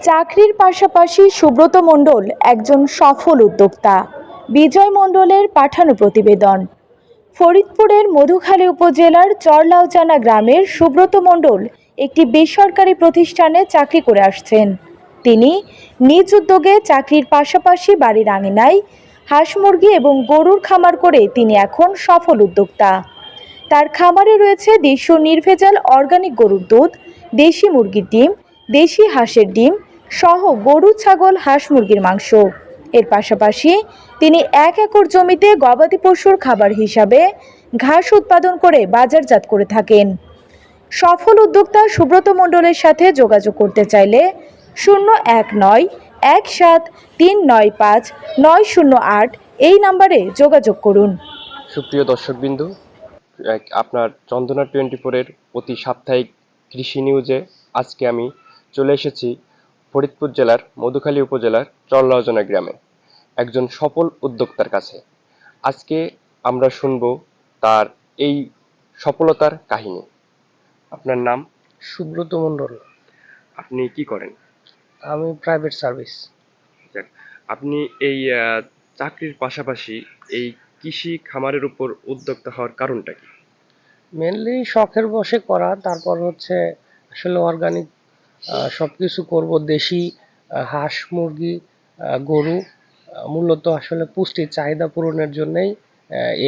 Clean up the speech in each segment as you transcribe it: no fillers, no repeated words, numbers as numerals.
চাকরির পাশাপাশি সুব্রত মণ্ডল একজন সফল উদ্যোক্তা। বিজয় মণ্ডলের পাঠানো প্রতিবেদন। ফরিদপুরের মধুখালী উপজেলার চরলাউচানা গ্রামের সুব্রত মণ্ডল একটি বেসরকারি প্রতিষ্ঠানে চাকরি করে আসছেন। তিনি নিজ উদ্যোগে চাকরির পাশাপাশি বাড়ির আঙিনায় হাঁস মুরগি এবং গরুর খামার করে তিনি এখন সফল উদ্যোক্তা। তার খামারে রয়েছে দেশীয় নির্ভেজাল অর্গানিক গরুর দুধ, দেশি মুরগির ডিম, দেশি হাঁসের ডিম সহ গরু, ছাগল, হাঁস মুরগির মাংস। এর পাশাপাশি তিনি 1 একর জমিতে গবাদি পশুর খাবার হিসাবে ঘাস উৎপাদন করে বাজারজাত করে থাকেন। সফল উদ্যোক্তা সুব্রত মণ্ডলের সাথে যোগাযোগ করতে চাইলে 019-17395908 এই নম্বরে যোগাযোগ করুন। সুপ্রিয় দর্শকবৃন্দ, আপনার চন্দনা 24-এর প্রতি সাপ্তাহিক কৃষি নিউজে আজকে আমি চলে এসেছি ফরিদপুর জেলার মধুখালী উপজেলার চরলাউচানা গ্রামে একজন সফল উদ্যোক্তার কাছে। আজকে আমরা শুনব তার এই সফলতার কাহিনী। আপনার নাম? সুব্রত মণ্ডল। আপনি কি করেন? আমি প্রাইভেট সার্ভিস। আপনি এই চাকরির পাশাপাশি এই কৃষি খামারের উপর উদ্যোক্তা হওয়ার কারণটা কি? মেনলি শখের বশে করা, তারপর হচ্ছে আসলে অর্গানিক সবকিছু করব, দেশি হাঁস মুরগি গরু, মূলত আসলে পুষ্টির চাহিদা পূরণের জন্যই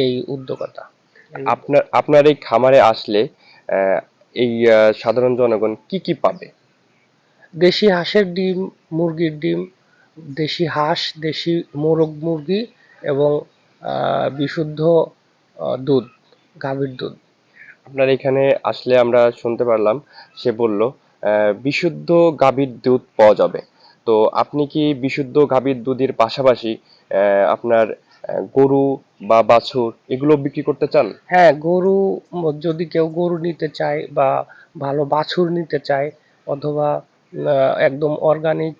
এই উদ্যোগতা। আপনার এই খামারে আসলে এই সাধারণ জনগণ কি কি পাবে? দেশি হাঁসের ডিম, মুরগির ডিম, দেশি হাঁস, দেশি মোরগ মুরগি এবং বিশুদ্ধ দুধ, গাভীর দুধ। আপনার এখানে আসলে আমরা শুনতে পারলাম, সে বলল বিশুদ্ধ গাভীর দুধ পাওয়া যাবে। তো আপনি কি বিশুদ্ধ গাভীর দুধের পাশাপাশি আপনার গরু বা বাছুর এগুলো বিক্রি করতে চান? হ্যাঁ, গরু, যদি কেউ গরু নিতে চায় বা ভালো বাছুর নিতে চায় অথবা একদম অর্গানিক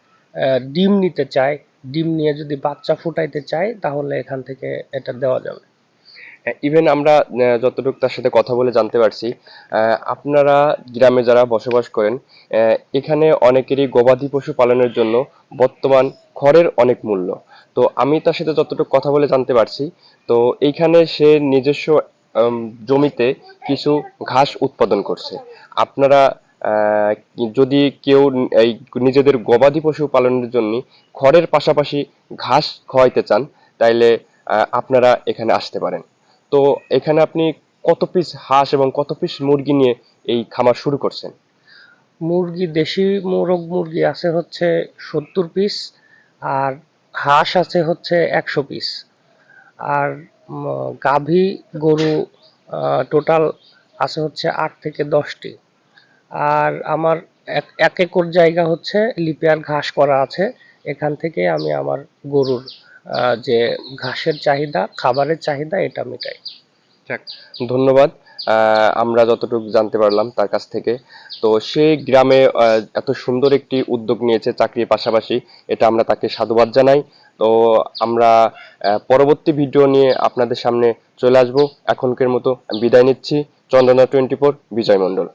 ডিম নিতে চায়, ডিম নিয়ে যদি বাচ্চা ফুটাইতে চায় তাহলে এখান থেকে এটা দেওয়া যাবে। ইভেন আমরা যতটুকু তার সাথে কথা বলে জানতে পারছি, আপনারা গ্রামে যারা বসবাস করেন, এখানে অনেকেরই গবাদি পশু পালনের জন্য বর্তমান খড়ের অনেক মূল্য। তো আমি তার সাথে যতটুকু কথা বলে জানতে পারছি, তো এইখানে সে নিজস্ব জমিতে কিছু ঘাস উৎপাদন করছে। আপনারা যদি কেউ এই নিজেদের গবাদি পশু পালনের জন্য খড়ের পাশাপাশি ঘাস খাওয়াইতে চান, তাইলে আপনারা এখানে আসতে পারেন। তো এখানে আপনি কত পিস হাঁস এবং কত পিস মুরগি নিয়ে এই খামার শুরু করছেন? মুরগি, দেশি মোরগ মুরগি আছে হচ্ছে 70 পিস, আর হাঁস আছে হচ্ছে 100 পিস, আর গাভী গরু টোটাল আছে হচ্ছে 8 থেকে 10টি। আর আমার 1 একর জায়গা হচ্ছে লিপিয়ার ঘাস করা আছে। এখান থেকে আমি আমার গরুর যে ঘাসের চাহিদা, খাবারের চাহিদা এটা মেটাই। যাক, ধন্যবাদ। আমরা যতটুকু জানতে পারলাম তার কাছ থেকে, তো সে গ্রামে এত সুন্দর একটি উদ্যোগ নিয়েছে চাকরির পাশাপাশি, এটা আমরা তাকে সাধুবাদ জানাই। তো আমরা পরবর্তী ভিডিও নিয়ে আপনাদের সামনে চলে আসবো। এখনকার মতো বিদায় নিচ্ছি। চন্দনা 24, বিজয় মণ্ডল।